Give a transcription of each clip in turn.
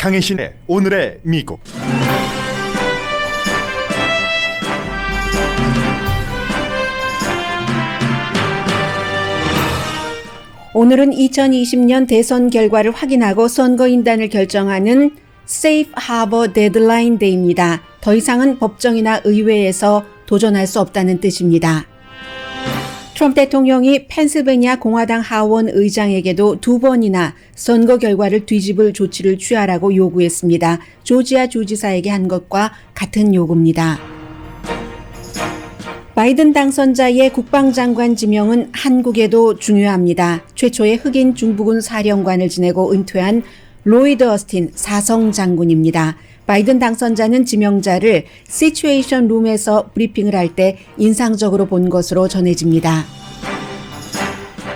강혜신의 오늘의 미국. 오늘은 2020년 대선 결과를 확인하고 선거인단을 결정하는 Safe Harbor Deadline Day입니다. 더 이상은 법정이나 의회에서 도전할 수 없다는 뜻입니다. 트럼프 대통령이 펜실베니아 공화당 하원 의장에게도 2번이나 선거 결과를 뒤집을 조치를 취하라고 요구했습니다. 조지아 주지사에게 한 것과 같은 요구입니다. 바이든 당선자의 국방장관 지명은 한국에도 중요합니다. 최초의 흑인 중부군 사령관을 지내고 은퇴한 로이드 어스틴 사성 장군입니다. 바이든 당선자는 지명자를 시츄에이션 룸에서 브리핑을 할 때 인상적으로 본 것으로 전해집니다.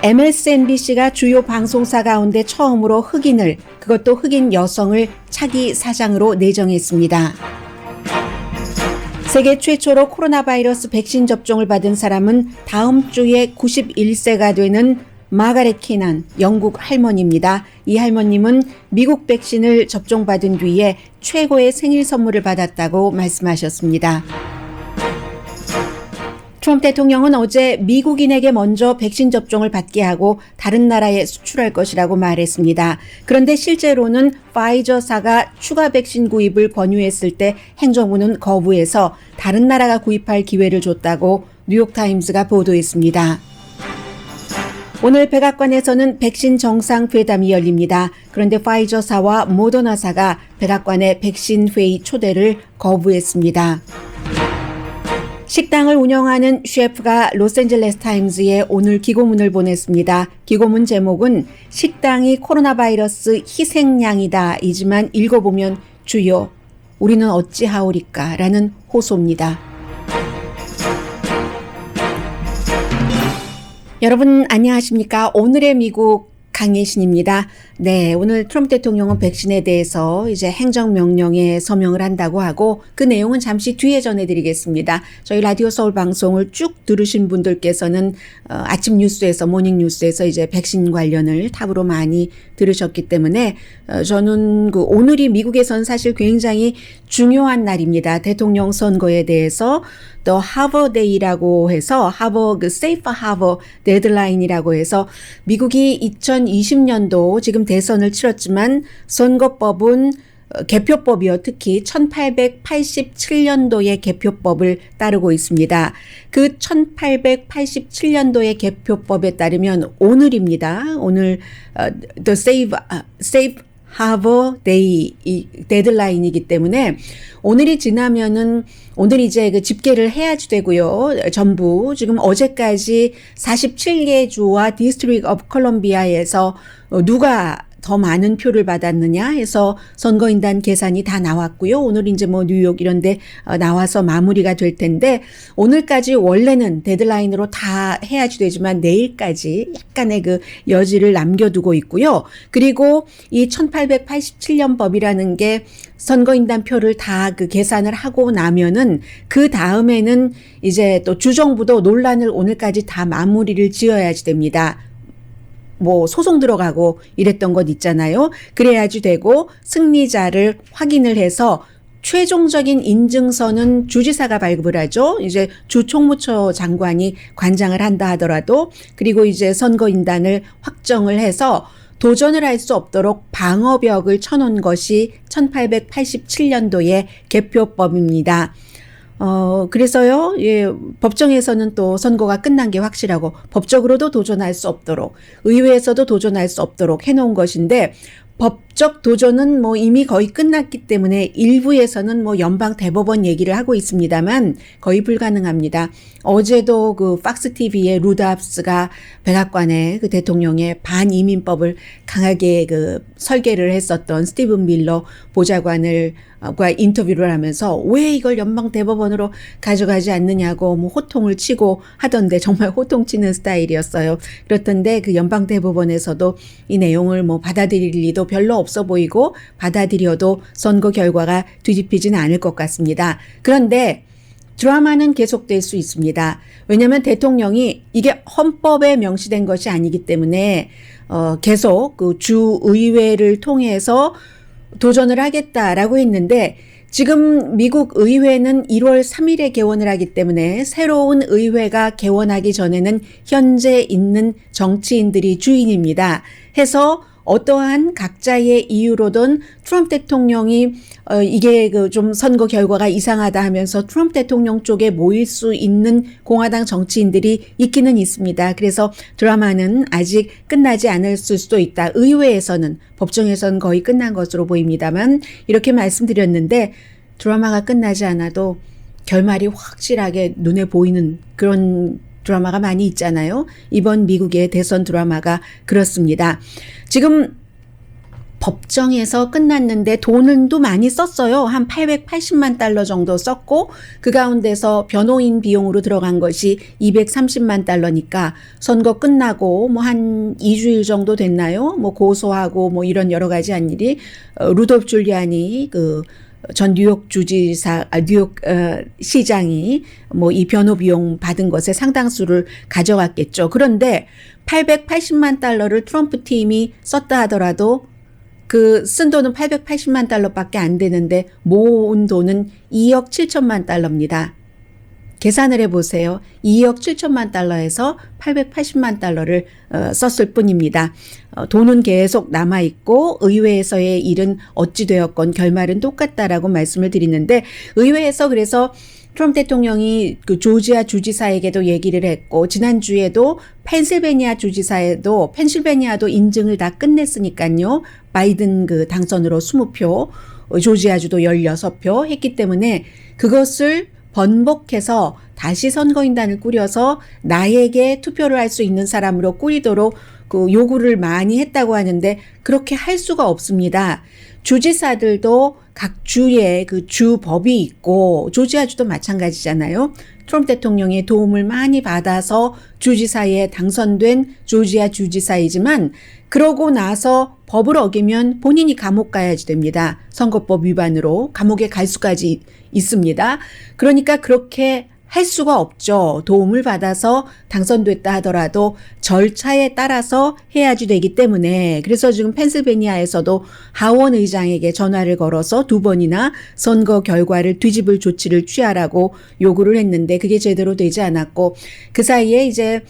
MSNBC가 주요 방송사 가운데 처음으로 흑인을, 그것도 흑인 여성을 차기 사장으로 내정했습니다. 세계 최초로 코로나 바이러스 백신 접종을 받은 사람은 다음 주에 91세가 되는 마가렛 키난, 영국 할머니입니다. 이 할머님은 미국 백신을 접종받은 뒤에 최고의 생일 선물을 받았다고 말씀하셨습니다. 트럼프 대통령은 어제 미국인에게 먼저 백신 접종을 받게 하고 다른 나라에 수출할 것이라고 말했습니다. 그런데 실제로는 파이저사가 추가 백신 구입을 권유했을 때 행정부는 거부해서 다른 나라가 구입할 기회를 줬다고 뉴욕타임스가 보도했습니다. 오늘 백악관에서는 백신 정상 회담이 열립니다. 그런데 파이저사와 모더나사가 백악관의 백신 회의 초대를 거부했습니다. 식당을 운영하는 셰프가 로스앤젤레스 타임즈에 오늘 기고문을 보냈습니다. 기고문 제목은 식당이 코로나 바이러스 희생양이다 이지만 읽어보면 주여 우리는 어찌하오리까 라는 호소입니다. 여러분 안녕하십니까? 오늘의 미국 강혜신입니다. 네, 오늘 트럼프 대통령은 백신에 대해서 이제 행정명령에 서명을 한다고 하고 그 내용은 잠시 뒤에 전해드리겠습니다. 저희 라디오 서울 방송을 쭉 들으신 분들께서는 아침 뉴스에서 모닝 뉴스에서 이제 백신 관련을 탑으로 많이 들으셨기 때문에 저는 오늘이 미국에선 사실 굉장히 중요한 날입니다. 대통령 선거에 대해서 또 하버 데이라고 해서 하버 세이프 하버 데드라인이라고 해서 미국이 2020년도 지금 대선을 치렀지만 선거법은 개표법이요. 특히 1887년도의 개표법을 따르고 있습니다. 그 1887년도의 개표법에 따르면 오늘입니다. 오늘 the Safe Harbor Day 데드라인이기 때문에 오늘이 지나면은 오늘 이제 그 집계를 해야지 되고요. 전부 지금 어제까지 47개 주와 디스트릭 오브 콜롬비아에서 누가 더 많은 표를 받았느냐 해서 선거인단 계산이 다 나왔고요. 오늘 이제 뭐 뉴욕 이런 데 나와서 마무리가 될 텐데 오늘까지 원래는 데드라인으로 다 해야지 되지만 내일까지 약간의 그 여지를 남겨두고 있고요. 그리고 이 1887년 법이라는 게 선거인단 표를 다 그 계산을 하고 나면은 그 다음에는 이제 또 주정부도 논란을 오늘까지 다 마무리를 지어야지 됩니다. 뭐 소송 들어가고 이랬던 것 있잖아요. 그래야지 되고 승리자를 확인을 해서 최종적인 인증서는 주지사가 발급을 하죠. 이제 주총무처 장관이 관장을 한다 하더라도 그리고 이제 선거인단을 확정을 해서 도전을 할 수 없도록 방어벽을 쳐놓은 것이 1887년도의 개표법입니다. 그래서요, 예, 법정에서는 또 선거가 끝난 게 확실하고 법적으로도 도전할 수 없도록 의회에서도 도전할 수 없도록 해놓은 것인데 법적 도전은 뭐 이미 거의 끝났기 때문에 일부에서는 뭐 연방 대법원 얘기를 하고 있습니다만 거의 불가능합니다. 어제도 그 팍스 TV의 루드합스가 백악관에 그 대통령의 반이민법을 강하게 그 설계를 했었던 스티븐 밀러 보좌관을 과 인터뷰를 하면서 왜 이걸 연방 대법원으로 가져가지 않느냐고 뭐 호통을 치고 하던데 정말 호통치는 스타일이었어요. 그렇던데 그 연방 대법원에서도 이 내용을 뭐 받아들일 리도 별로 없어 보이고 받아들여도 선거 결과가 뒤집히지는 않을 것 같습니다. 그런데 드라마는 계속될 수 있습니다. 왜냐하면 대통령이 이게 헌법에 명시된 것이 아니기 때문에 계속 그 주의회를 통해서 도전을 하겠다라고 했는데 지금 미국 의회는 1월 3일에 개원을 하기 때문에 새로운 의회가 개원하기 전에는 현재 있는 정치인들이 주인입니다. 해서 어떠한 각자의 이유로든 트럼프 대통령이 이게 그 좀 선거 결과가 이상하다 하면서 트럼프 대통령 쪽에 모일 수 있는 공화당 정치인들이 있기는 있습니다. 그래서 드라마는 아직 끝나지 않을 수도 있다. 의회에서는, 법정에서는 거의 끝난 것으로 보입니다만 이렇게 말씀드렸는데 드라마가 끝나지 않아도 결말이 확실하게 눈에 보이는 그런 드라마가 많이 있잖아요. 이번 미국의 대선 드라마가 그렇습니다. 지금 법정에서 끝났는데 돈은 또 많이 썼어요. 한 880만 달러 정도 썼고 그 가운데서 변호인 비용으로 들어간 것이 230만 달러니까 선거 끝나고 뭐 한 2주일 정도 됐나요? 뭐 고소하고 뭐 이런 여러 가지 한 일이 루돌프 줄리아니 전 뉴욕 뉴욕 시장이 뭐 이 변호 비용 받은 것의 상당수를 가져갔겠죠. 그런데 880만 달러를 트럼프 팀이 썼다 하더라도 그 쓴 돈은 880만 달러밖에 안 되는데 모은 돈은 2억 7천만 달러입니다. 계산을 해보세요. 2억 7천만 달러에서 880만 달러를 썼을 뿐입니다. 돈은 계속 남아있고 의회에서의 일은 어찌 되었건 결말은 똑같다라고 말씀을 드리는데 의회에서 그래서 트럼프 대통령이 그 조지아 주지사에게도 얘기를 했고 지난주에도 펜실베니아도 인증을 다 끝냈으니까요. 바이든 그 당선으로 20표, 조지아주도 16표 했기 때문에 그것을 번복해서 다시 선거인단을 꾸려서 나에게 투표를 할 수 있는 사람으로 꾸리도록 그 요구를 많이 했다고 하는데 그렇게 할 수가 없습니다. 주지사들도 각 주에 그 주법이 있고 조지아주도 마찬가지잖아요. 트럼프 대통령의 도움을 많이 받아서 주지사에 당선된 조지아 주지사이지만 그러고 나서 법을 어기면 본인이 감옥 가야지 됩니다. 선거법 위반으로 감옥에 갈 수까지 있습니다. 그러니까 그렇게 할 수가 없죠. 도움을 받아서 당선됐다 하더라도 절차에 따라서 해야지 되기 때문에 그래서 지금 펜실베니아에서도 하원 의장에게 전화를 걸어서 2번이나 선거 결과를 뒤집을 조치를 취하라고 요구를 했는데 그게 제대로 되지 않았고 그 사이에 이제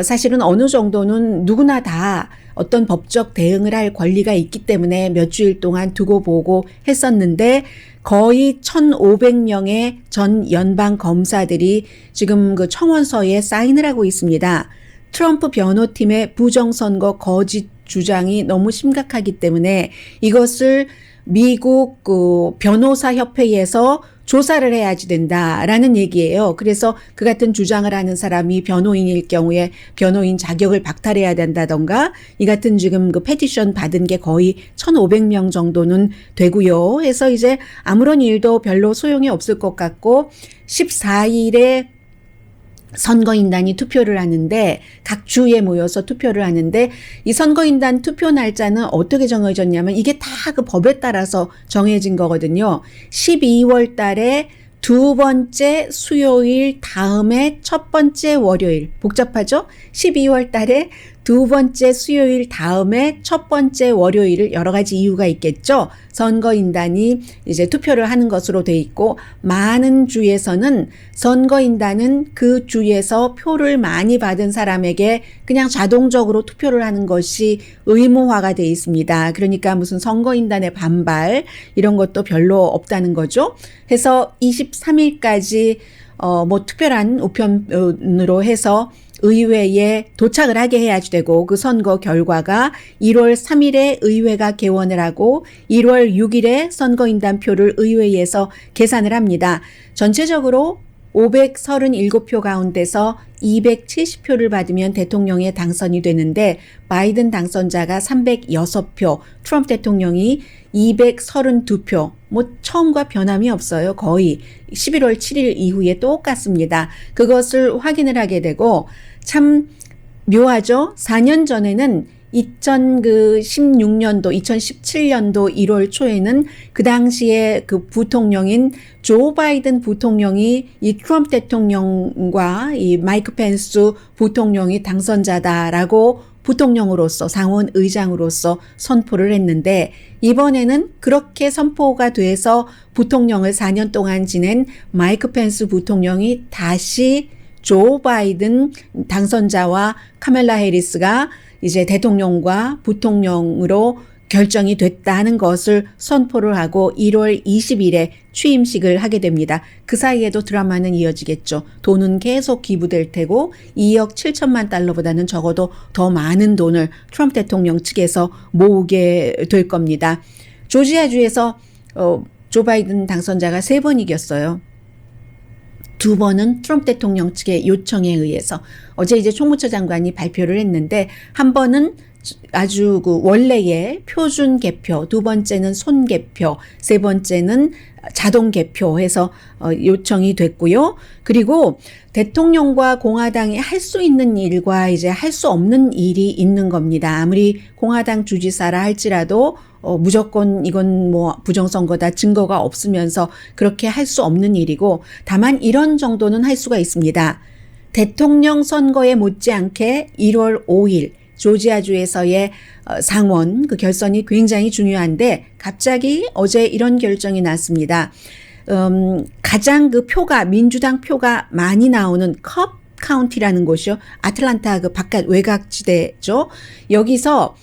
사실은 어느 정도는 누구나 다 어떤 법적 대응을 할 권리가 있기 때문에 몇 주일 동안 두고 보고 했었는데 거의 1,500명의 전 연방 검사들이 지금 그 청원서에 사인을 하고 있습니다. 트럼프 변호팀의 부정선거 거짓 주장이 너무 심각하기 때문에 이것을 미국 그 변호사 협회에서 조사를 해야지 된다라는 얘기예요. 그래서 그 같은 주장을 하는 사람이 변호인일 경우에 변호인 자격을 박탈해야 된다던가 이 같은 지금 그 페티션 받은 게 거의 1,500명 정도는 되고요. 해서 이제 아무런 일도 별로 소용이 없을 것 같고 14일에 선거인단이 투표를 하는데 각 주에 모여서 투표를 하는데 이 선거인단 투표 날짜는 어떻게 정해졌냐면 이게 다 그 법에 따라서 정해진 거거든요. 12월 달에 두 번째 수요일 다음에 첫 번째 월요일. 복잡하죠? 12월 달에 두 번째 수요일 다음에 첫 번째 월요일을 여러 가지 이유가 있겠죠. 선거인단이 이제 투표를 하는 것으로 돼 있고 많은 주에서는 선거인단은 그 주에서 표를 많이 받은 사람에게 그냥 자동적으로 투표를 하는 것이 의무화가 돼 있습니다. 그러니까 무슨 선거인단의 반발 이런 것도 별로 없다는 거죠. 해서 23일까지 뭐 특별한 우편으로 해서 의회에 도착을 하게 해야지 되고 그 선거 결과가 1월 3일에 의회가 개원을 하고 1월 6일에 선거인단 표를 의회에서 계산을 합니다. 전체적으로 537표 가운데서 270표를 받으면 대통령에 당선이 되는데 바이든 당선자가 306표, 트럼프 대통령이 232표, 뭐 처음과 변함이 없어요. 거의 11월 7일 이후에 똑같습니다. 그것을 확인을 하게 되고 참 묘하죠. 4년 전에는 2016년도, 2017년도 1월 초에는 그 당시에 그 부통령인 조 바이든 부통령이 이 트럼프 대통령과 이 마이크 펜스 부통령이 당선자다라고 부통령으로서 상원 의장으로서 선포를 했는데 이번에는 그렇게 선포가 돼서 부통령을 4년 동안 지낸 마이크 펜스 부통령이 다시 조 바이든 당선자와 카멜라 해리스가 이제 대통령과 부통령으로 결정이 됐다는 것을 선포를 하고 1월 20일에 취임식을 하게 됩니다. 그 사이에도 드라마는 이어지겠죠. 돈은 계속 기부될 테고 2억 7천만 달러보다는 적어도 더 많은 돈을 트럼프 대통령 측에서 모으게 될 겁니다. 조지아주에서 조 바이든 당선자가 3번 이겼어요. 2번은 트럼프 대통령 측의 요청에 의해서 어제 이제 총무처 장관이 발표를 했는데 한 번은 아주 그 원래의 표준 개표, 2번째는 손개표, 3번째는 자동 개표해서 요청이 됐고요. 그리고 대통령과 공화당이 할 수 있는 일과 이제 할 수 없는 일이 있는 겁니다. 아무리 공화당 주지사라 할지라도 무조건 이건 뭐 부정선거다 증거가 없으면서 그렇게 할 수 없는 일이고 다만 이런 정도는 할 수가 있습니다. 대통령 선거에 못지않게 1월 5일 조지아주에서의 상원 그 결선이 굉장히 중요한데 갑자기 어제 이런 결정이 났습니다. 가장 그 표가 민주당 표가 많이 나오는 컵 카운티라는 곳이요. 아틀란타 그 바깥 외곽지대죠. 여기서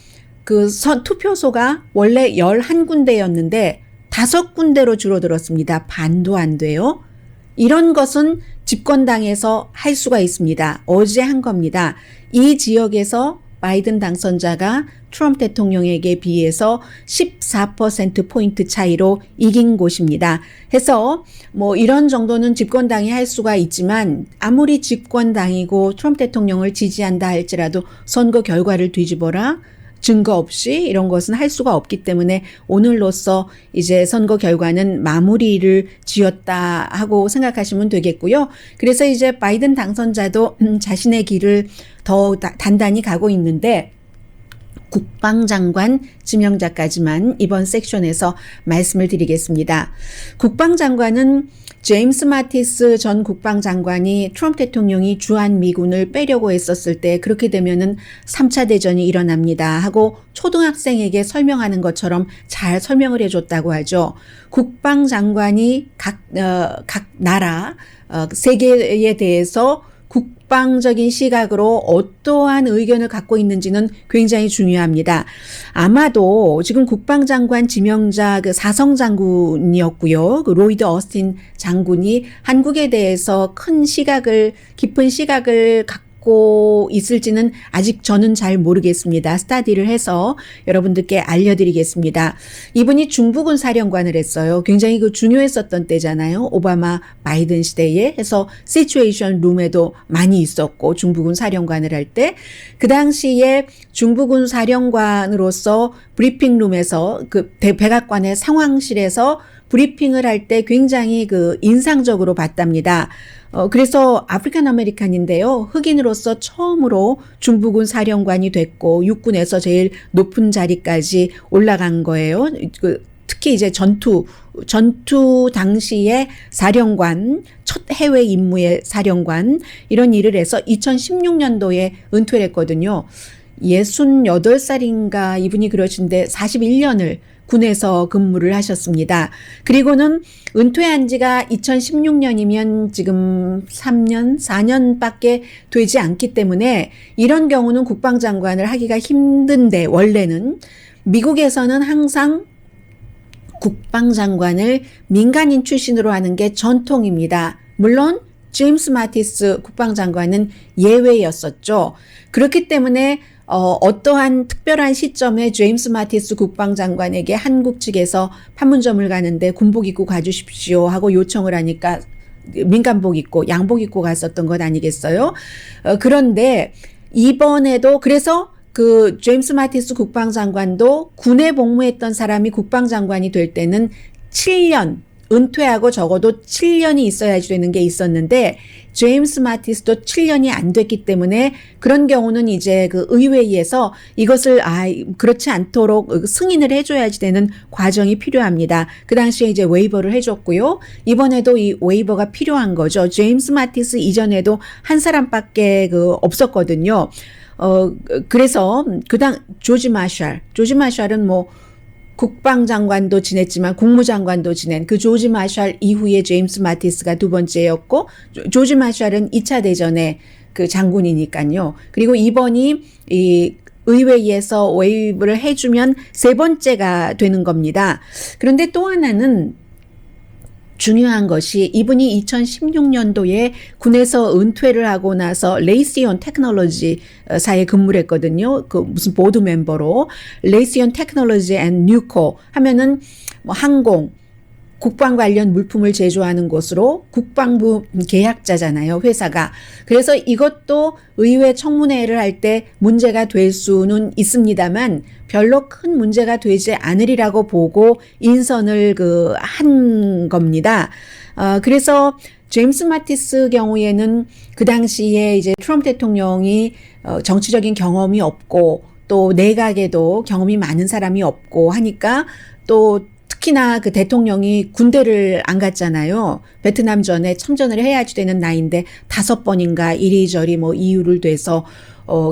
그 투표소가 원래 11군데였는데 5군데로 줄어들었습니다. 반도 안 돼요. 이런 것은 집권당에서 할 수가 있습니다. 어제 한 겁니다. 이 지역에서 바이든 당선자가 트럼프 대통령에게 비해서 14%포인트 차이로 이긴 곳입니다. 해서 뭐 이런 정도는 집권당이 할 수가 있지만 아무리 집권당이고 트럼프 대통령을 지지한다 할지라도 선거 결과를 뒤집어라. 증거 없이 이런 것은 할 수가 없기 때문에 오늘로써 이제 선거 결과는 마무리를 지었다 하고 생각하시면 되겠고요. 그래서 이제 바이든 당선자도 자신의 길을 더 단단히 가고 있는데 국방장관 지명자까지만 이번 섹션에서 말씀을 드리겠습니다. 국방장관은 제임스 마티스 전 국방장관이 트럼프 대통령이 주한미군을 빼려고 했었을 때 그렇게 되면은 3차 대전이 일어납니다 하고 초등학생에게 설명하는 것처럼 잘 설명을 해줬다고 하죠. 국방장관이 각 나라 세계에 대해서 국방적인 시각으로 어떠한 의견을 갖고 있는지는 굉장히 중요합니다. 아마도 지금 국방장관 지명자 그 사성 장군이었고요. 그 로이드 어스틴 장군이 한국에 대해서 깊은 시각을 갖고 있을지는 아직 저는 잘 모르겠습니다. 스타디를 해서 여러분들께 알려드리겠습니다. 이분이 중부군 사령관을 했어요. 굉장히 그 중요했었던 때잖아요. 오바마 바이든 시대에 해서 시츄에이션 룸에도 많이 있었고 중부군 사령관을 할 때 그 당시에 중부군 사령관으로서 브리핑 룸에서 그 백악관의 상황실에서 브리핑을 할 때 굉장히 그 인상적으로 봤답니다. 그래서 아프리칸 아메리칸인데요. 흑인으로서 처음으로 중부군 사령관이 됐고 육군에서 제일 높은 자리까지 올라간 거예요. 특히 이제 전투 당시에 사령관, 첫 해외 임무의 사령관 이런 일을 해서 2016년도에 은퇴를 했거든요. 68살인가 이분이 그러신데 41년을 군에서 근무를 하셨습니다. 그리고는 은퇴한 지가 2016년이면 지금 3년, 4년밖에 되지 않기 때문에 이런 경우는 국방장관을 하기가 힘든데 원래는 미국에서는 항상 국방장관을 민간인 출신으로 하는 게 전통입니다. 물론 제임스 마티스 국방장관은 예외였었죠. 그렇기 때문에 어떠한 특별한 시점에 제임스 마티스 국방장관에게 한국 측에서 판문점을 가는데 군복 입고 가주십시오 하고 요청을 하니까 민간복 입고 양복 입고 갔었던 것 아니겠어요? 그런데 이번에도 그래서 그 제임스 마티스 국방장관도 군에 복무했던 사람이 국방장관이 될 때는 7년 은퇴하고 적어도 7년이 있어야지 되는 게 있었는데 제임스 마티스도 7년이 안 됐기 때문에 그런 경우는 이제 그 의회에서 이것을 그렇지 않도록 승인을 해줘야지 되는 과정이 필요합니다. 그 당시에 이제 웨이버를 해줬고요. 이번에도 이 웨이버가 필요한 거죠. 제임스 마티스 이전에도 한 사람밖에 없었거든요. 그래서 조지 마샬은 뭐 국방장관도 지냈지만 국무장관도 지낸 그 조지 마샬 이후에 제임스 마티스가 두 번째였고, 조지 마샬은 2차 대전의 그 장군이니까요. 그리고 이번이 이 의회에서 웨이브를 해주면 세 번째가 되는 겁니다. 그런데 또 하나는 중요한 것이 이분이 2016년도에 군에서 은퇴를 하고 나서 레이시온 테크놀로지사에 근무를 했거든요. 그 무슨 보드 멤버로. 레이시온 테크놀로지 앤 뉴코 하면은 뭐 항공, 국방 관련 물품을 제조하는 곳으로 국방부 계약자잖아요, 회사가. 그래서 이것도 의회 청문회를 할 때 문제가 될 수는 있습니다만 별로 큰 문제가 되지 않으리라고 보고 인선을 한 겁니다. 그래서 제임스 마티스 경우에는 그 당시에 이제 트럼프 대통령이 정치적인 경험이 없고 또 내각에도 경험이 많은 사람이 없고 하니까, 또 특히나 그 대통령이 군대를 안 갔잖아요. 베트남 전에 참전을 해야지 되는 나이인데 5번인가 이리저리 뭐 이유를 대서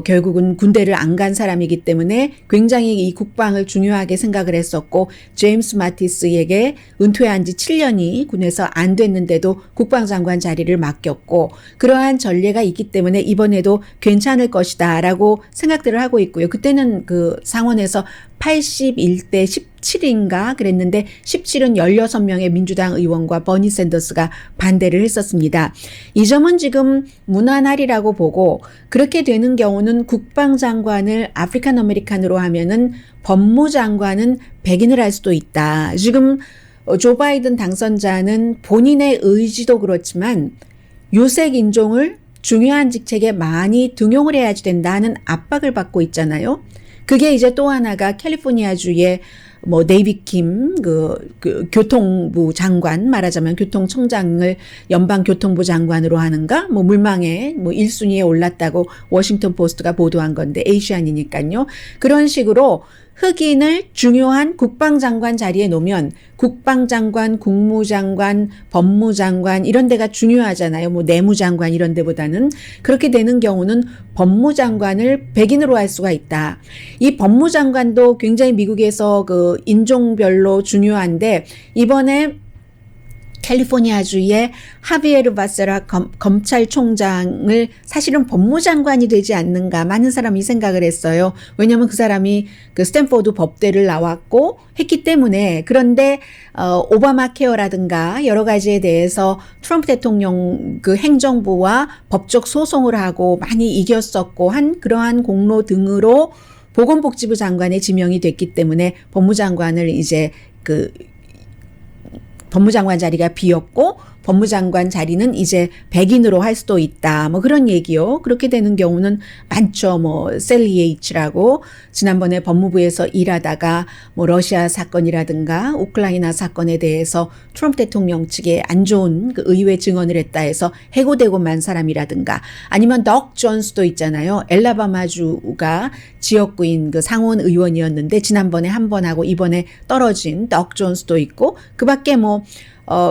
결국은 군대를 안 간 사람이기 때문에 굉장히 이 국방을 중요하게 생각을 했었고, 제임스 마티스에게 은퇴한 지 7년이 군에서 안 됐는데도 국방장관 자리를 맡겼고, 그러한 전례가 있기 때문에 이번에도 괜찮을 것이다 라고 생각들을 하고 있고요. 그때는 그 상원에서 81대 17인가 그랬는데 17은 16명의 민주당 의원과 버니 샌더스가 반대를 했었습니다. 이 점은 지금 무난하리라고 보고, 그렇게 되는 경우는 국방장관을 아프리칸 아메리칸으로 하면은 법무장관은 백인을 할 수도 있다. 지금 조 바이든 당선자는 본인의 의지도 그렇지만 유색 인종을 중요한 직책에 많이 등용을 해야지 된다는 압박을 받고 있잖아요. 그게 이제 또 하나가 캘리포니아주의 뭐 데이빗 킴 교통부 장관, 말하자면 교통청장을 연방교통부 장관으로 하는가, 뭐 물망에 뭐 1순위에 올랐다고 워싱턴 포스트가 보도한 건데, 에이시안이니까요. 그런 식으로 흑인을 중요한 국방장관 자리에 놓으면 국방장관, 국무장관, 법무장관 이런 데가 중요하잖아요. 뭐 내무장관 이런 데보다는. 그렇게 되는 경우는 법무장관을 백인으로 할 수가 있다. 이 법무장관도 굉장히 미국에서 그 인종별로 중요한데, 이번에 캘리포니아주의 하비에르 바세라 검찰총장을 사실은 법무장관이 되지 않는가 많은 사람이 생각을 했어요. 왜냐하면 그 사람이 그 스탠포드 법대를 나왔고 했기 때문에. 그런데 오바마 케어라든가 여러 가지에 대해서 트럼프 대통령 그 행정부와 법적 소송을 하고 많이 이겼었고 한 그러한 공로 등으로 보건복지부 장관에 지명이 됐기 때문에 법무장관을 이제 법무장관 자리가 비었고 법무장관 자리는 이제 백인으로 할 수도 있다. 뭐 그런 얘기요. 그렇게 되는 경우는 많죠. 뭐 셀리 H라고 지난번에 법무부에서 일하다가 뭐 러시아 사건이라든가 우크라이나 사건에 대해서 트럼프 대통령 측에 안 좋은 그 의회 증언을 했다 해서 해고되고 만 사람이라든가, 아니면 덕 존스도 있잖아요. 엘라바마주가 지역구인 그 상원 의원이었는데 지난번에 한 번 하고 이번에 떨어진 덕 존스도 있고, 그 밖에 뭐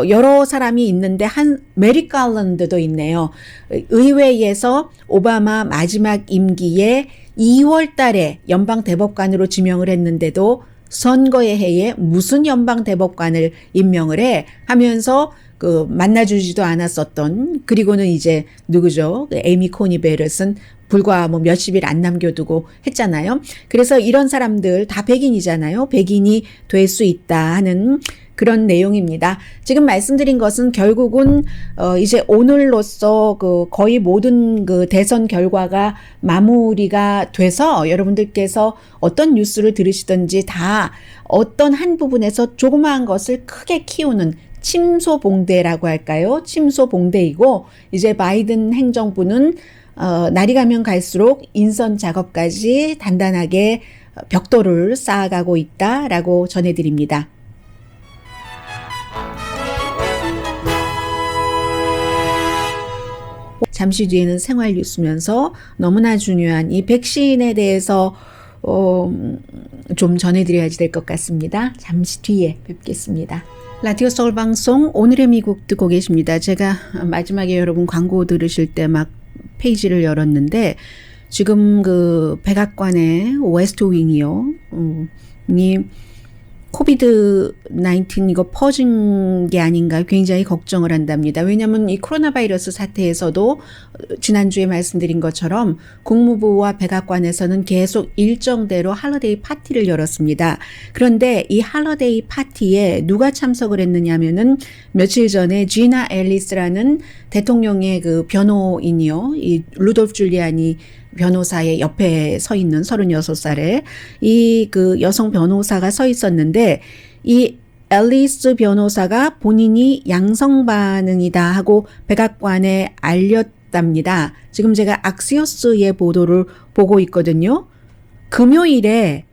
여러 사람이 있는데 메리 갈랜드도 있네요. 의회에서 오바마 마지막 임기에 2월 달에 연방 대법관으로 지명을 했는데도 선거의 해에 무슨 연방 대법관을 임명을 해 하면서 만나주지도 않았었던, 그리고는 이제 누구죠? 에이미 코니 베렛은 불과 뭐 몇십일 안 남겨두고 했잖아요. 그래서 이런 사람들 다 백인이잖아요. 백인이 될 수 있다 하는 그런 내용입니다. 지금 말씀드린 것은 결국은 이제 오늘로써 거의 모든 대선 결과가 마무리가 돼서 여러분들께서 어떤 뉴스를 들으시든지 다 어떤 한 부분에서 조그마한 것을 크게 키우는 침소봉대라고 할까요? 침소봉대이고, 이제 바이든 행정부는 날이 가면 갈수록 인선 작업까지 단단하게 벽돌을 쌓아가고 있다라고 전해드립니다. 잠시 뒤에는 생활 뉴스면서 너무나 중요한 이 백신에 대해서 좀 전해드려야지 될 것 같습니다. 잠시 뒤에 뵙겠습니다. 라디오 서울 방송 오늘의 미국 듣고 계십니다. 제가 마지막에 여러분 광고 들으실 때 막 페이지를 열었는데 지금 그 백악관의 웨스트윙이요. 이 코비드 19 이거 퍼진 게 아닌가 굉장히 걱정을 한답니다. 왜냐하면 이 코로나 바이러스 사태에서도 지난주에 말씀드린 것처럼 국무부와 백악관에서는 계속 일정대로 할러데이 파티를 열었습니다. 그런데 이 할러데이 파티에 누가 참석을 했느냐 하면은 며칠 전에 지나 앨리스라는 대통령의 그 변호인이요. 이 루돌프 줄리아니 변호사의 옆에 서 있는 36살에 이 그 여성 변호사가 서 있었는데 이 앨리스 변호사가 본인이 양성 반응이다 하고 백악관에 알렸답니다. 지금 제가 악시오스의 보도를 보고 있거든요. 금요일에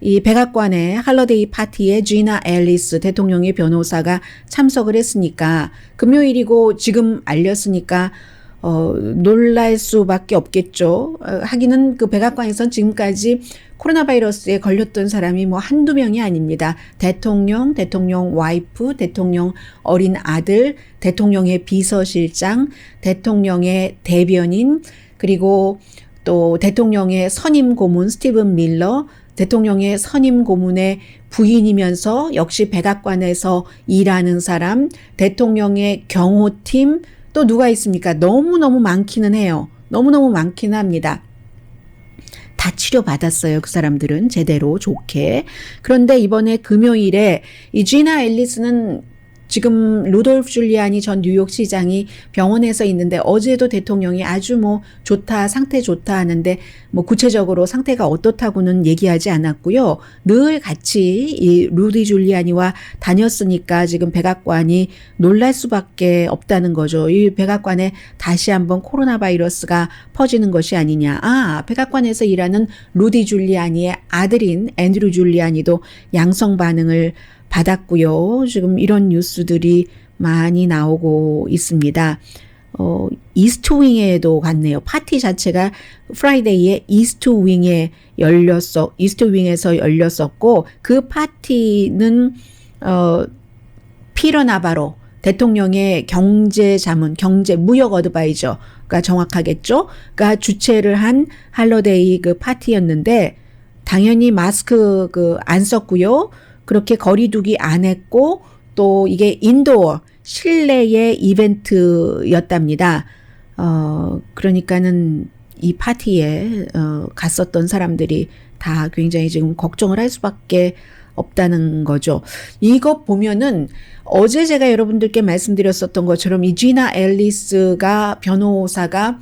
이 백악관의 할러데이 파티에 지나 앨리스 대통령의 변호사가 참석을 했으니까 금요일이고 지금 알렸으니까 놀랄 수밖에 없겠죠. 하기는 그 백악관에선 지금까지 코로나 바이러스에 걸렸던 사람이 뭐 한두 명이 아닙니다. 대통령, 대통령 와이프, 대통령 어린 아들, 대통령의 비서실장, 대통령의 대변인, 그리고 또 대통령의 선임 고문 스티븐 밀러, 대통령의 선임 고문의 부인이면서 역시 백악관에서 일하는 사람, 대통령의 경호팀, 또 누가 있습니까? 너무너무 많기는 해요. 너무너무 많기는 합니다. 다 치료받았어요. 그 사람들은 제대로 좋게. 그런데 이번에 금요일에 이 지나 앨리스는 지금 루돌프 줄리아니 전 뉴욕시장이 병원에서 있는데 어제도 대통령이 아주 뭐 좋다, 상태 좋다 하는데 뭐 구체적으로 상태가 어떻다고는 얘기하지 않았고요. 늘 같이 이 루디 줄리아니와 다녔으니까 지금 백악관이 놀랄 수밖에 없다는 거죠. 이 백악관에 다시 한번 코로나 바이러스가 퍼지는 것이 아니냐. 백악관에서 일하는 루디 줄리아니의 아들인 앤드류 줄리아니도 양성 반응을 받았고요. 지금 이런 뉴스들이 많이 나오고 있습니다. 이스트윙에도 갔네요. 파티 자체가 프라이데이에 이스트윙에서 열렸었고 그 파티는 피터 나바로 대통령의 무역 어드바이저가 정확하겠죠.가 주최를 한 할러데이 그 파티였는데 당연히 마스크 안 썼고요. 그렇게 거리두기 안 했고 또 이게 인도어 실내의 이벤트였답니다. 그러니까는 이 파티에 갔었던 사람들이 다 굉장히 지금 걱정을 할 수밖에 없다는 거죠. 이거 보면은 어제 제가 여러분들께 말씀드렸었던 것처럼 이 지나 앨리스가 변호사가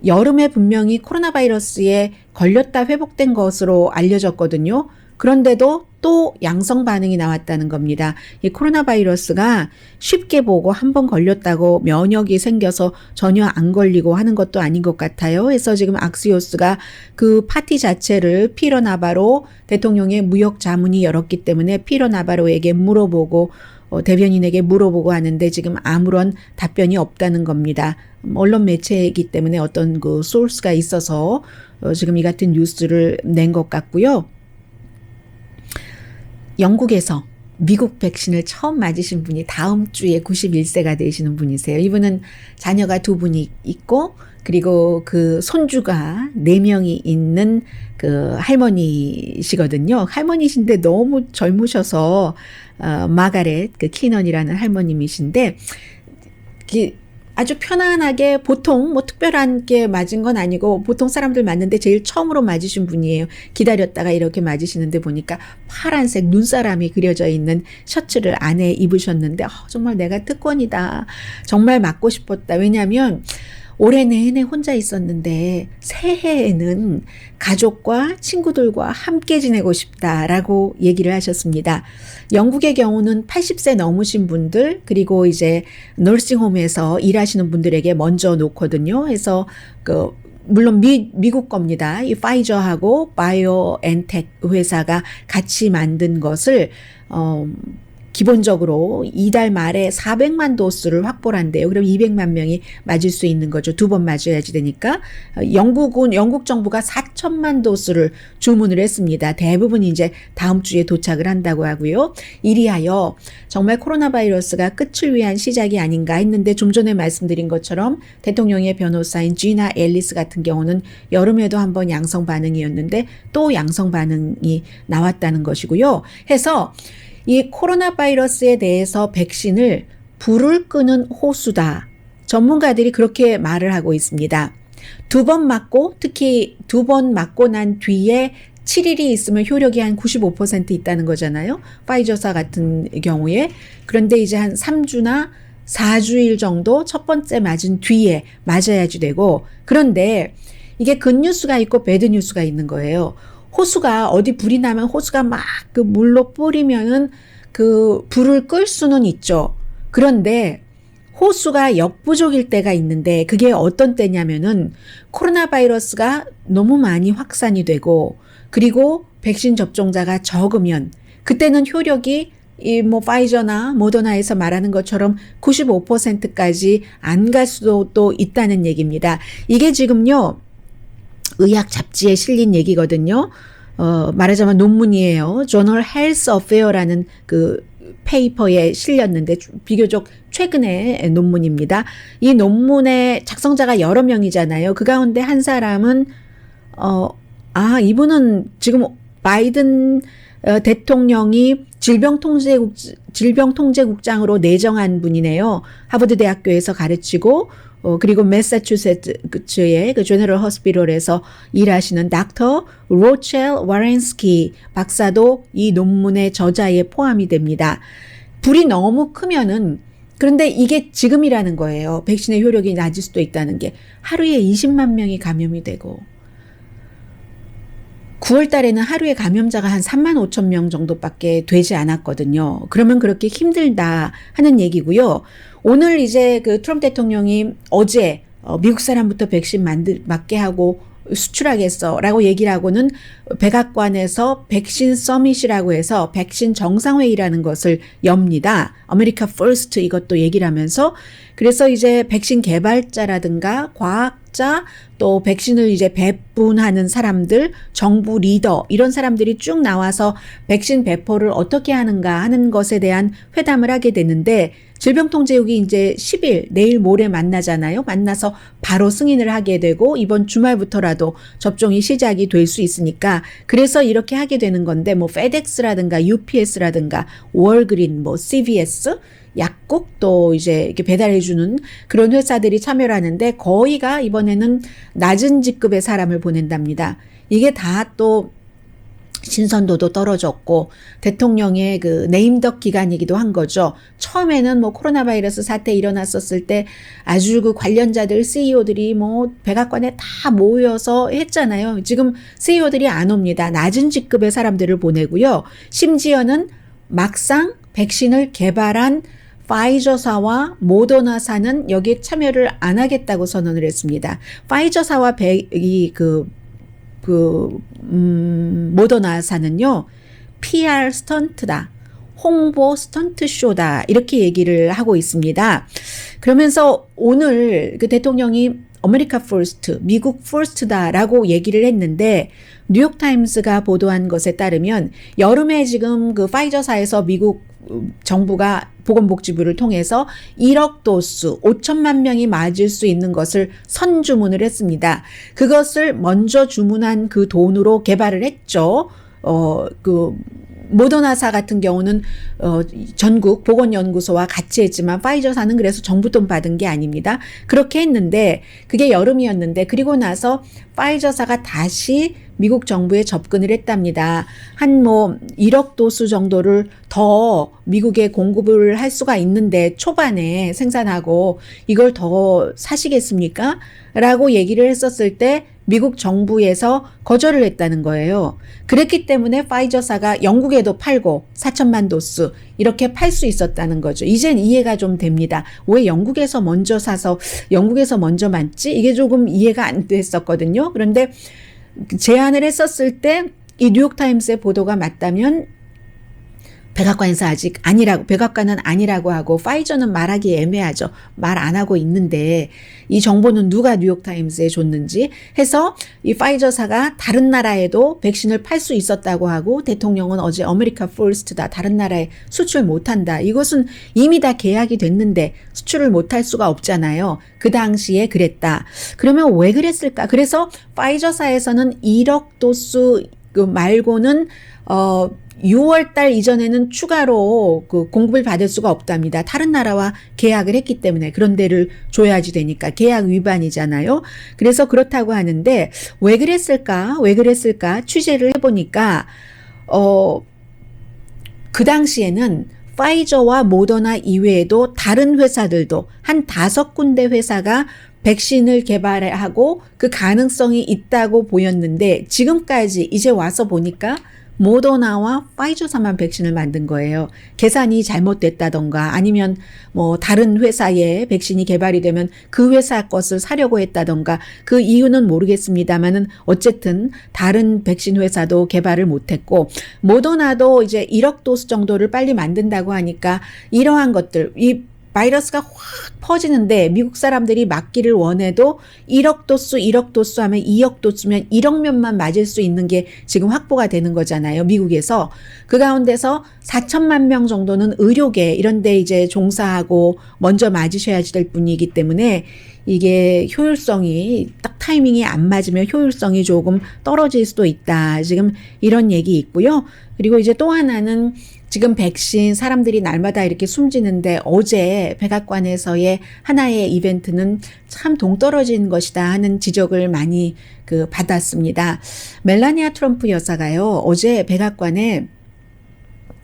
여름에 분명히 코로나 바이러스에 걸렸다 회복된 것으로 알려졌거든요. 그런데도 또 양성 반응이 나왔다는 겁니다. 이 코로나 바이러스가 쉽게 보고 한번 걸렸다고 면역이 생겨서 전혀 안 걸리고 하는 것도 아닌 것 같아요. 그래서 지금 악시오스가 그 파티 자체를 피터 나바로 대통령의 무역 자문이 열었기 때문에 피터 나바로에게 물어보고 대변인에게 물어보고 하는데 지금 아무런 답변이 없다는 겁니다. 언론 매체이기 때문에 어떤 그 소스가 있어서 지금 이 같은 뉴스를 낸 것 같고요. 영국에서 미국 백신을 처음 맞으신 분이 다음 주에 91세가 되시는 분이세요. 이분은 자녀가 2분이 있고 그리고 그 손주가 4명이 있는 그 할머니시거든요. 할머니신데 너무 젊으셔서 마가렛 그 키넌이라는 할머님이신데 아주 편안하게 보통 뭐 특별한 게 맞은 건 아니고 보통 사람들 맞는데 제일 처음으로 맞으신 분이에요. 기다렸다가 이렇게 맞으시는데 보니까 파란색 눈사람이 그려져 있는 셔츠를 안에 입으셨는데 정말 내가 특권이다. 정말 맞고 싶었다. 왜냐하면 올해 내내 혼자 있었는데 새해에는 가족과 친구들과 함께 지내고 싶다라고 얘기를 하셨습니다. 영국의 경우는 80세 넘으신 분들 그리고 이제 너싱홈에서 일하시는 분들에게 먼저 놓거든요. 그래서 물론 미국 겁니다. 이 파이저하고 바이오엔텍 회사가 같이 만든 것을 기본적으로 이달 말에 400만 도수를 확보를 한대요. 그럼 200만 명이 맞을 수 있는 거죠. 2번 맞아야지 되니까. 영국 정부가 4천만 도수를 주문을 했습니다. 대부분 이제 다음 주에 도착을 한다고 하고요. 이리하여 정말 코로나 바이러스가 끝을 위한 시작이 아닌가 했는데 좀 전에 말씀드린 것처럼 대통령의 변호사인 지나 앨리스 같은 경우는 여름에도 한번 양성 반응이었는데 또 양성 반응이 나왔다는 것이고요. 해서 이 코로나 바이러스에 대해서 백신을 불을 끄는 호수다. 전문가들이 그렇게 말을 하고 있습니다. 2번 맞고 특히 2번 맞고 난 뒤에 7일이 있으면 효력이 한 95% 있다는 거잖아요. 파이저사 같은 경우에. 그런데 이제 한 3주나 4주일 정도 첫 번째 맞은 뒤에 맞아야지 되고, 그런데 이게 굿뉴스가 있고 배드뉴스가 있는 거예요. 호수가 어디 불이 나면 호수가 막 그 물로 뿌리면은 그 불을 끌 수는 있죠. 그런데 호수가 역부족일 때가 있는데 그게 어떤 때냐면은 코로나 바이러스가 너무 많이 확산이 되고 그리고 백신 접종자가 적으면 그때는 효력이 이 뭐 파이저나 모더나에서 말하는 것처럼 95%까지 안 갈 수도 또 있다는 얘기입니다. 이게 지금요 의학 잡지에 실린 얘기거든요. 말하자면 논문이에요. Journal Health Affair라는 그 페이퍼에 실렸는데 비교적 최근의 논문입니다. 이 논문의 작성자가 여러 명이잖아요. 그 가운데 한 사람은 이분은 지금 바이든 대통령이 질병통제국장으로 내정한 분이네요. 하버드 대학교에서 가르치고 그리고 매사추세츠의 그 제너럴 허스피털에서 일하시는 닥터 로첼 와렌스키 박사도 이 논문의 저자에 포함이 됩니다. 불이 너무 크면은 그런데 이게 지금이라는 거예요. 백신의 효력이 낮을 수도 있다는 게 하루에 20만 명이 감염이 되고 9월 달에는 하루에 감염자가 한 3만 5천 명 정도밖에 되지 않았거든요. 그러면 그렇게 힘들다 하는 얘기고요. 오늘 이제 그 트럼프 대통령이 어제 미국 사람부터 백신 맞게 하고 수출하겠어라고 얘기를 하고는 백악관에서 백신 서밋이라고 해서 백신 정상회의라는 것을 엽니다. 아메리카 퍼스트 이것도 얘기를 하면서 그래서 이제 백신 개발자라든가 과학자 또 백신을 이제 배분하는 사람들, 정부 리더 이런 사람들이 쭉 나와서 백신 배포를 어떻게 하는가 하는 것에 대한 회담을 하게 되는데 질병통제국이 이제 10일 내일 모레 만나잖아요. 만나서 바로 승인을 하게 되고 이번 주말부터라도 접종이 시작이 될 수 있으니까 그래서 이렇게 하게 되는 건데 뭐 페덱스라든가 UPS라든가 월그린 뭐 CVS 약국 또 이제 이렇게 배달해주는 그런 회사들이 참여를 하는데 거의가 이번에는 낮은 직급의 사람을 보낸답니다. 이게 다 또 신선도도 떨어졌고 대통령의 그 네임덕 기간이기도 한 거죠. 처음에는 뭐 코로나 바이러스 사태 일어났었을 때 아주 그 관련자들 CEO들이 뭐 백악관에 다 모여서 했잖아요. 지금 CEO들이 안 옵니다. 낮은 직급의 사람들을 보내고요. 심지어는 막상 백신을 개발한 파이저사와 모더나사는 여기에 참여를 안 하겠다고 선언을 했습니다. 파이저사와 모더나사는요, PR 스턴트다. 홍보 스턴트 쇼다. 이렇게 얘기를 하고 있습니다. 그러면서 오늘 그 대통령이 아메리카 퍼스트, 미국 퍼스트다라고 얘기를 했는데 뉴욕타임스가 보도한 것에 따르면 여름에 지금 그 파이저사에서 미국 정부가 보건복지부를 통해서 1억 도수 5천만 명이 맞을 수 있는 것을 선주문을 했습니다. 그것을 먼저 주문한 그 돈으로 개발을 했죠. 모더나사 같은 경우는 전국 보건연구소와 같이 했지만 파이저사는 그래서 정부 돈 받은 게 아닙니다. 그렇게 했는데 그게 여름이었는데 그리고 나서 파이저사가 다시 미국 정부에 접근을 했답니다. 한 1억 도수 정도를 더 미국에 공급을 할 수가 있는데 초반에 생산하고 이걸 더 사시겠습니까? 라고 얘기를 했었을 때 미국 정부에서 거절을 했다는 거예요. 그랬기 때문에 파이저사가 영국에도 팔고 4천만 도수 이렇게 팔 수 있었다는 거죠. 이젠 이해가 좀 됩니다. 왜 영국에서 먼저 사서 영국에서 먼저 맞지? 이게 조금 이해가 안 됐었거든요. 그런데 제안을 했었을 때 이 뉴욕타임스의 보도가 맞다면 백악관에서 아직 아니라고, 백악관은 아니라고 하고 파이저는 말하기 애매하죠. 말 안 하고 있는데 이 정보는 누가 뉴욕타임스에 줬는지 해서 이 파이저사가 다른 나라에도 백신을 팔 수 있었다고 하고 대통령은 어제 아메리카 퍼스트다, 다른 나라에 수출 못한다. 이것은 이미 다 계약이 됐는데 수출을 못할 수가 없잖아요. 그 당시에 그랬다. 그러면 왜 그랬을까? 그래서 파이저사에서는 1억 도수 말고는 6월 달 이전에는 추가로 그 공급을 받을 수가 없답니다. 다른 나라와 계약을 했기 때문에 그런 데를 줘야지 되니까 계약 위반이잖아요. 그래서 그렇다고 하는데 왜 그랬을까? 왜 그랬을까? 취재를 해보니까 그 당시에는 파이저와 모더나 이외에도 다른 회사들도 한 5군데 회사가 백신을 개발하고 그 가능성이 있다고 보였는데 지금까지 이제 와서 보니까 모더나와 파이저사만 백신을 만든 거예요. 계산이 잘못됐다던가 아니면 뭐 다른 회사에 백신이 개발이 되면 그 회사 것을 사려고 했다던가 그 이유는 모르겠습니다만은 어쨌든 다른 백신 회사도 개발을 못했고 모더나도 이제 1억 도수 정도를 빨리 만든다고 하니까 이러한 것들, 이 바이러스가 확 퍼지는데 미국 사람들이 맞기를 원해도 1억 도수 하면 2억 도수면 1억 명만 맞을 수 있는 게 지금 확보가 되는 거잖아요. 미국에서. 그 가운데서 4천만 명 정도는 의료계 이런 데 이제 종사하고 먼저 맞으셔야 될 분이기 때문에 이게 효율성이 딱 타이밍이 안 맞으면 효율성이 조금 떨어질 수도 있다. 지금 이런 얘기 있고요. 그리고 이제 또 하나는 지금 백신 사람들이 날마다 이렇게 숨지는데 어제 백악관에서의 하나의 이벤트는 참 동떨어진 것이다 하는 지적을 많이 받았습니다. 멜라니아 트럼프 여사가요, 어제 백악관에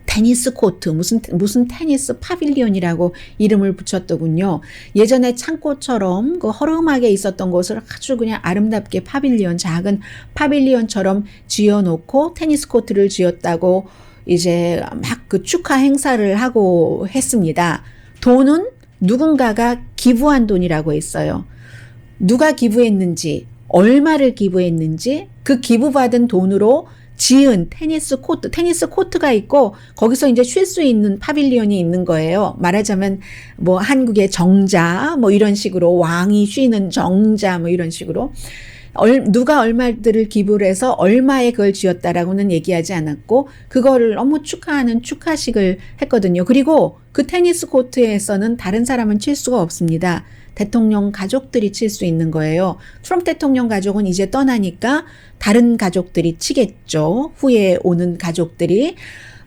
테니스 코트, 무슨 테니스 파빌리온이라고 이름을 붙였더군요. 예전에 창고처럼 그 허름하게 있었던 곳을 아주 그냥 아름답게 파빌리온, 작은 파빌리온처럼 지어놓고 테니스 코트를 지었다고 이제 막 그 축하 행사를 하고 했습니다. 돈은 누군가가 기부한 돈이라고 했어요. 누가 기부했는지, 얼마를 기부했는지 그 기부받은 돈으로 지은 테니스 코트가 있고 거기서 이제 쉴 수 있는 파빌리온이 있는 거예요. 말하자면 뭐 한국의 정자 뭐 이런 식으로 왕이 쉬는 정자 뭐 이런 식으로 누가 얼마들을 기부를 해서 얼마에 그걸 지었다라고는 얘기하지 않았고 그거를 너무 축하하는 축하식을 했거든요. 그리고 그 테니스 코트에서는 다른 사람은 칠 수가 없습니다. 대통령 가족들이 칠 수 있는 거예요. 트럼프 대통령 가족은 이제 떠나니까 다른 가족들이 치겠죠. 후에 오는 가족들이.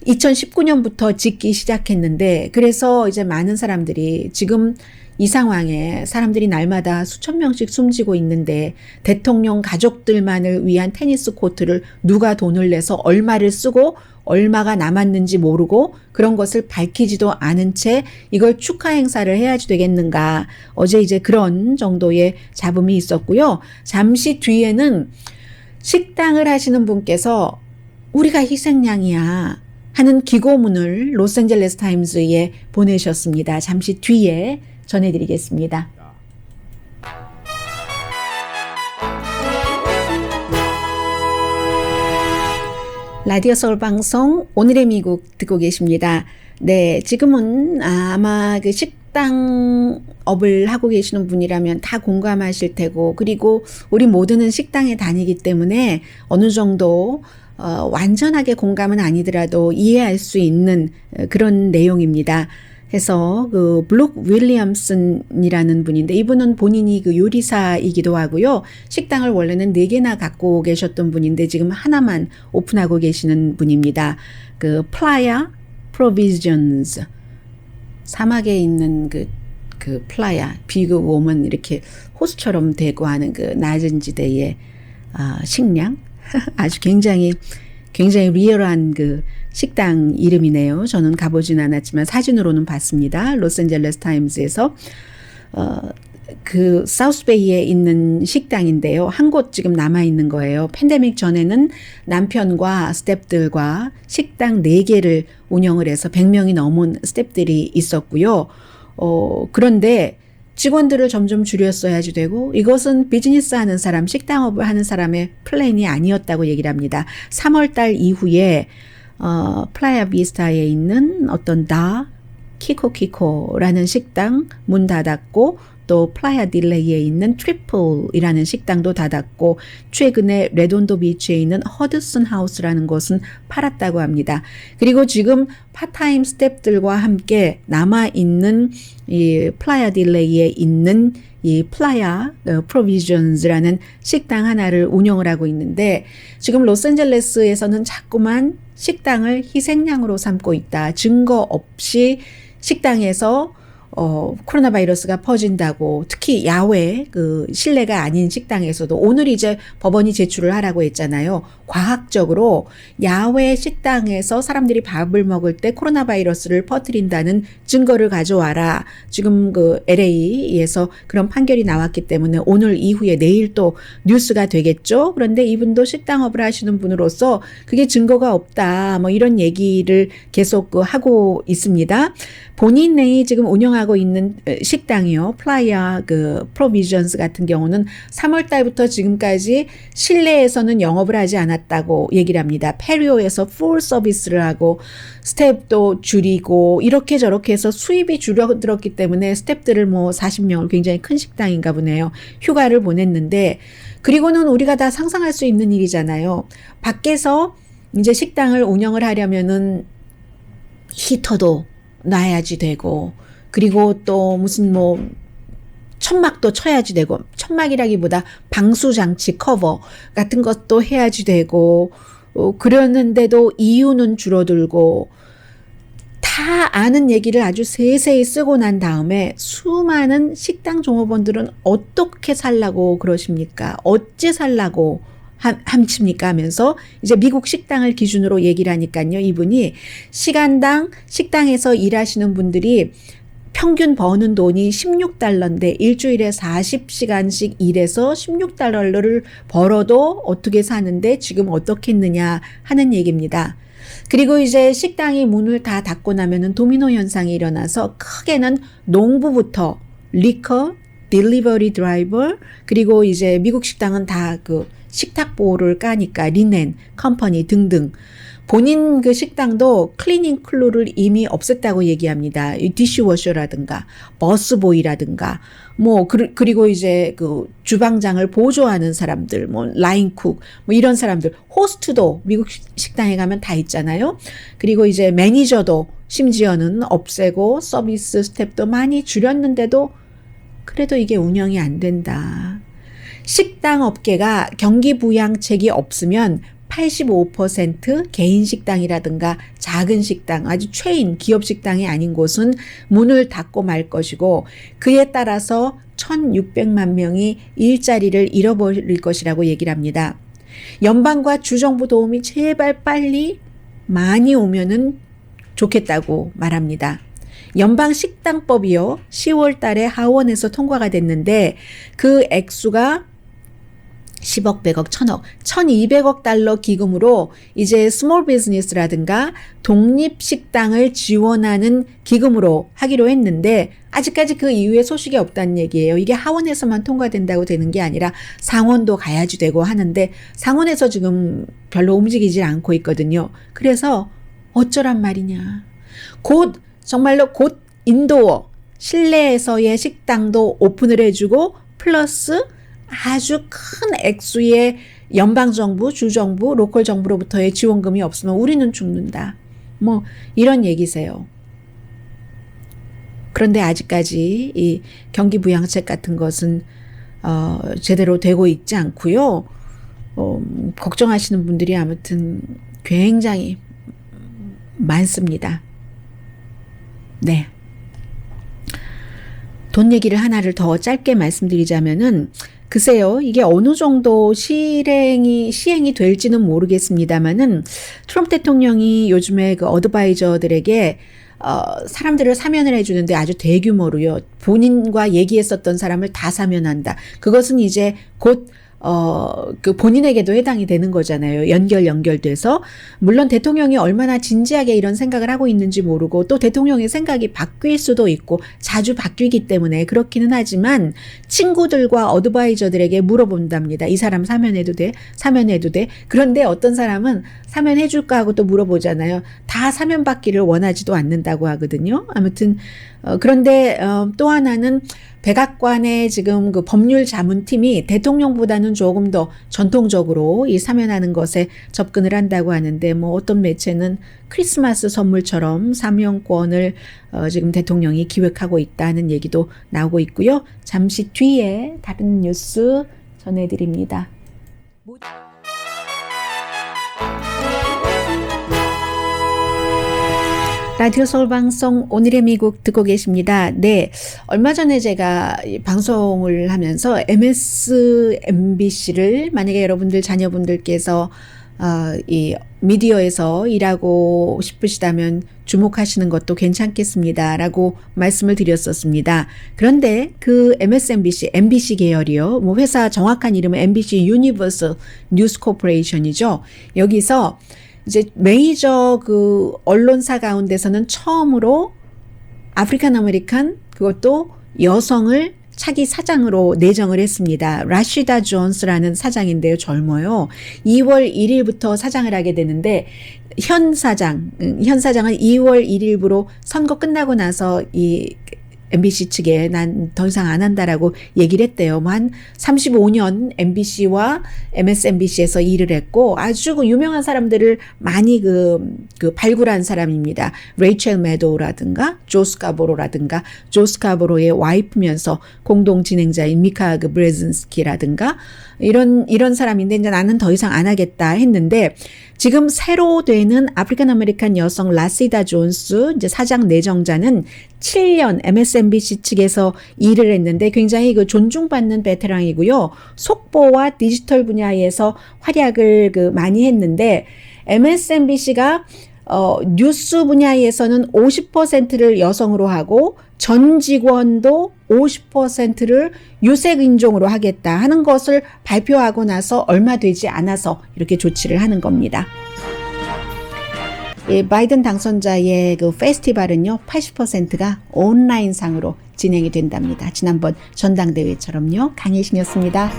2019년부터 짓기 시작했는데 그래서 이제 많은 사람들이 지금 이 상황에 사람들이 날마다 수천 명씩 숨지고 있는데 대통령 가족들만을 위한 테니스 코트를 누가 돈을 내서 얼마를 쓰고 얼마가 남았는지 모르고 그런 것을 밝히지도 않은 채 이걸 축하 행사를 해야지 되겠는가. 어제 이제 그런 정도의 잡음이 있었고요. 잠시 뒤에는 식당을 하시는 분께서 우리가 희생양이야 하는 기고문을 로스앤젤레스 타임즈에 보내셨습니다. 잠시 뒤에 전해드리겠습니다. 라디오 서울 방송 오늘의 미국 듣고 계십니다. 네, 지금은 아마 그 식당업을 하고 계시는 분이라면 다 공감하실 테고 그리고 우리 모두는 식당에 다니기 때문에 어느 정도 완전하게 공감은 아니더라도 이해할 수 있는 그런 내용입니다. 해서 그 블록 윌리엄슨이라는 분인데 이분은 본인이 그 요리사이기도 하고요. 식당을 원래는 4개나 갖고 계셨던 분인데 지금 하나만 오픈하고 계시는 분입니다. 그 플라야 프로비전즈 사막에 있는 그 플라야 비그 woman 이렇게 호수처럼 되고 하는 그 낮은 지대의 식량 아주 굉장히 리얼한 그 식당 이름이네요. 저는 가보진 않았지만 사진으로는 봤습니다. 로스앤젤레스 타임즈에서 그 사우스베이에 있는 식당인데요. 한 곳 지금 남아있는 거예요. 팬데믹 전에는 남편과 스태프들과 식당 4개를 운영을 해서 100명이 넘은 스태프들이 있었고요. 그런데 직원들을 점점 줄였어야지 되고 이것은 비즈니스 하는 사람, 식당업을 하는 사람의 플랜이 아니었다고 얘기를 합니다. 3월 달 이후에 플라야 비스타에 있는 어떤 키코키코라는 식당 문 닫았고, 또 플라야 딜레이에 있는 트리플이라는 식당도 닫았고, 최근에 레돈도 비치에 있는 허드슨 하우스라는 곳은 팔았다고 합니다. 그리고 지금 파타임 스태프들과 함께 남아있는 이 플라야 딜레이에 있는 이 플라야 프로비전즈라는 식당 하나를 운영을 하고 있는데, 지금 로스앤젤레스에서는 자꾸만 식당을 희생양으로 삼고 있다. 증거 없이 식당에서 코로나 바이러스가 퍼진다고, 특히 야외 실내가 아닌 식당에서도 오늘 이제 법원이 제출을 하라고 했잖아요. 과학적으로 야외 식당에서 사람들이 밥을 먹을 때 코로나 바이러스를 퍼뜨린다는 증거를 가져와라. 지금 LA에서 그런 판결이 나왔기 때문에 오늘 이후에 내일 또 뉴스가 되겠죠. 그런데 이분도 식당업을 하시는 분으로서 그게 증거가 없다. 뭐 이런 얘기를 계속 하고 있습니다. 본인이 지금 운영하고 있는 식당이요. 플라야 프로비전스 같은 경우는 3월 달부터 지금까지 실내에서는 영업을 하지 않았다고 얘기를 합니다. 페리오에서 풀 서비스를 하고 스텝도 줄이고 이렇게 저렇게 해서 수입이 줄어들었기 때문에 스텝들을 40명을, 굉장히 큰 식당인가 보네요. 휴가를 보냈는데, 그리고는 우리가 다 상상할 수 있는 일이잖아요. 밖에서 이제 식당을 운영을 하려면은 히터도 놔야지 되고, 그리고 또 무슨 천막도 쳐야지 되고, 천막이라기보다 방수장치 커버 같은 것도 해야지 되고, 그러는데도 이유는 줄어들고, 다 아는 얘기를 아주 세세히 쓰고 난 다음에 수많은 식당 종업원들은 어떻게 살라고 그러십니까? 어찌 살라고 함칩니까 하면서 이제 미국 식당을 기준으로 얘기를 하니까요. 이분이 시간당 식당에서 일하시는 분들이 평균 버는 돈이 $16인데 일주일에 40시간씩 일해서 $16를 벌어도 어떻게 사는데 지금 어떻게 했느냐 하는 얘기입니다. 그리고 이제 식당이 문을 다 닫고 나면은 도미노 현상이 일어나서 크게는 농부부터 리커, 딜리버리 드라이버, 그리고 이제 미국 식당은 다 식탁 보호를 까니까 리넨 컴퍼니 등등. 본인 식당도 클리닝 클루를 이미 없앴다고 얘기합니다. 디시워셔라든가 버스보이라든가 그리고 이제 주방장을 보조하는 사람들, 라인쿡 이런 사람들, 호스트도 미국 식당에 가면 다 있잖아요. 그리고 이제 매니저도 심지어는 없애고 서비스 스텝도 많이 줄였는데도 그래도 이게 운영이 안 된다. 식당 업계가 경기 부양책이 없으면 85% 개인 식당이라든가 작은 식당, 아주 체인 기업 식당이 아닌 곳은 문을 닫고 말 것이고, 그에 따라서 1,600만 명이 일자리를 잃어버릴 것이라고 얘기를 합니다. 연방과 주정부 도움이 제발 빨리 많이 오면은 좋겠다고 말합니다. 연방식당법이요, 10월 달에 하원에서 통과가 됐는데 그 액수가 10억, 100억, 1000억, 1200억 달러 기금으로 이제 스몰 비즈니스라든가 독립식당을 지원하는 기금으로 하기로 했는데 아직까지 그 이후에 소식이 없다는 얘기예요. 이게 하원에서만 통과된다고 되는 게 아니라 상원도 가야지 되고 하는데 상원에서 지금 별로 움직이질 않고 있거든요. 그래서 어쩌란 말이냐. 정말로 곧 인도어, 실내에서의 식당도 오픈을 해주고 플러스 아주 큰 액수의 연방정부, 주정부, 로컬 정부로부터의 지원금이 없으면 우리는 죽는다. 이런 얘기세요. 그런데 아직까지 이 경기부양책 같은 것은 제대로 되고 있지 않고요. 걱정하시는 분들이 아무튼 굉장히 많습니다. 네. 돈 얘기를 하나를 더 짧게 말씀드리자면은, 글쎄요, 이게 어느 정도 시행이 될지는 모르겠습니다만은, 트럼프 대통령이 요즘에 어드바이저들에게 사람들을 사면을 해주는데 아주 대규모로요, 본인과 얘기했었던 사람을 다 사면한다. 그것은 이제 곧 그 본인에게도 해당이 되는 거잖아요. 연결돼서. 물론 대통령이 얼마나 진지하게 이런 생각을 하고 있는지 모르고 또 대통령의 생각이 바뀔 수도 있고 자주 바뀌기 때문에 그렇기는 하지만 친구들과 어드바이저들에게 물어본답니다. 이 사람 사면해도 돼? 사면해도 돼? 그런데 어떤 사람은 사면해줄까 하고 또 물어보잖아요. 다 사면받기를 원하지도 않는다고 하거든요. 아무튼 그런데 또 하나는 백악관의 지금 그 법률 자문팀이 대통령보다는 조금 더 전통적으로 이 사면하는 것에 접근을 한다고 하는데 뭐 어떤 매체는 크리스마스 선물처럼 사면권을 지금 대통령이 기획하고 있다는 얘기도 나오고 있고요. 잠시 뒤에 다른 뉴스 전해드립니다. 라디오 서울 방송 오늘의 미국 듣고 계십니다. 네, 얼마 전에 제가 방송을 하면서 MSNBC를 만약에 여러분들 자녀분들께서 이 미디어에서 일하고 싶으시다면 주목하시는 것도 괜찮겠습니다. 라고 말씀을 드렸었습니다. 그런데 그 MSNBC, MBC 계열이요. 뭐 회사 정확한 이름은 MBC Universal News Corporation이죠. 여기서 이제 메이저 그 언론사 가운데서는 처음으로 아프리칸 아메리칸 그것도 여성을 차기 사장으로 내정을 했습니다. 라시다 존스라는 사장인데요. 젊어요. 2월 1일부터 사장을 하게 되는데 현 사장은 2월 1일부로 선거 끝나고 나서 이 MBC 측에 난 더 이상 안 한다라고 얘기를 했대요. 한 35년 MBC와 MSNBC에서 일을 했고 아주 그 유명한 사람들을 많이 그 발굴한 사람입니다. 레이첼 매도우라든가 조 스카보로의 와이프면서 공동 진행자인 미카 브레진스키라든가 이런 사람인데 이제 나는 더 이상 안 하겠다 했는데 지금 새로 되는 아프리칸 아메리칸 여성 라시다 존스 이제 사장 내정자는 7년 MSNBC 측에서 일을 했는데 굉장히 그 존중받는 베테랑이고요. 속보와 디지털 분야에서 활약을 많이 했는데 MSNBC가 뉴스 분야에서는 50%를 여성으로 하고 전 직원도 50%를 유색 인종으로 하겠다 하는 것을 발표하고 나서 얼마 되지 않아서 이렇게 조치를 하는 겁니다. 예, 바이든 당선자의 그 페스티벌은요 80%가 온라인상으로 진행이 된답니다. 지난번 전당대회처럼요. 강혜신이었습니다.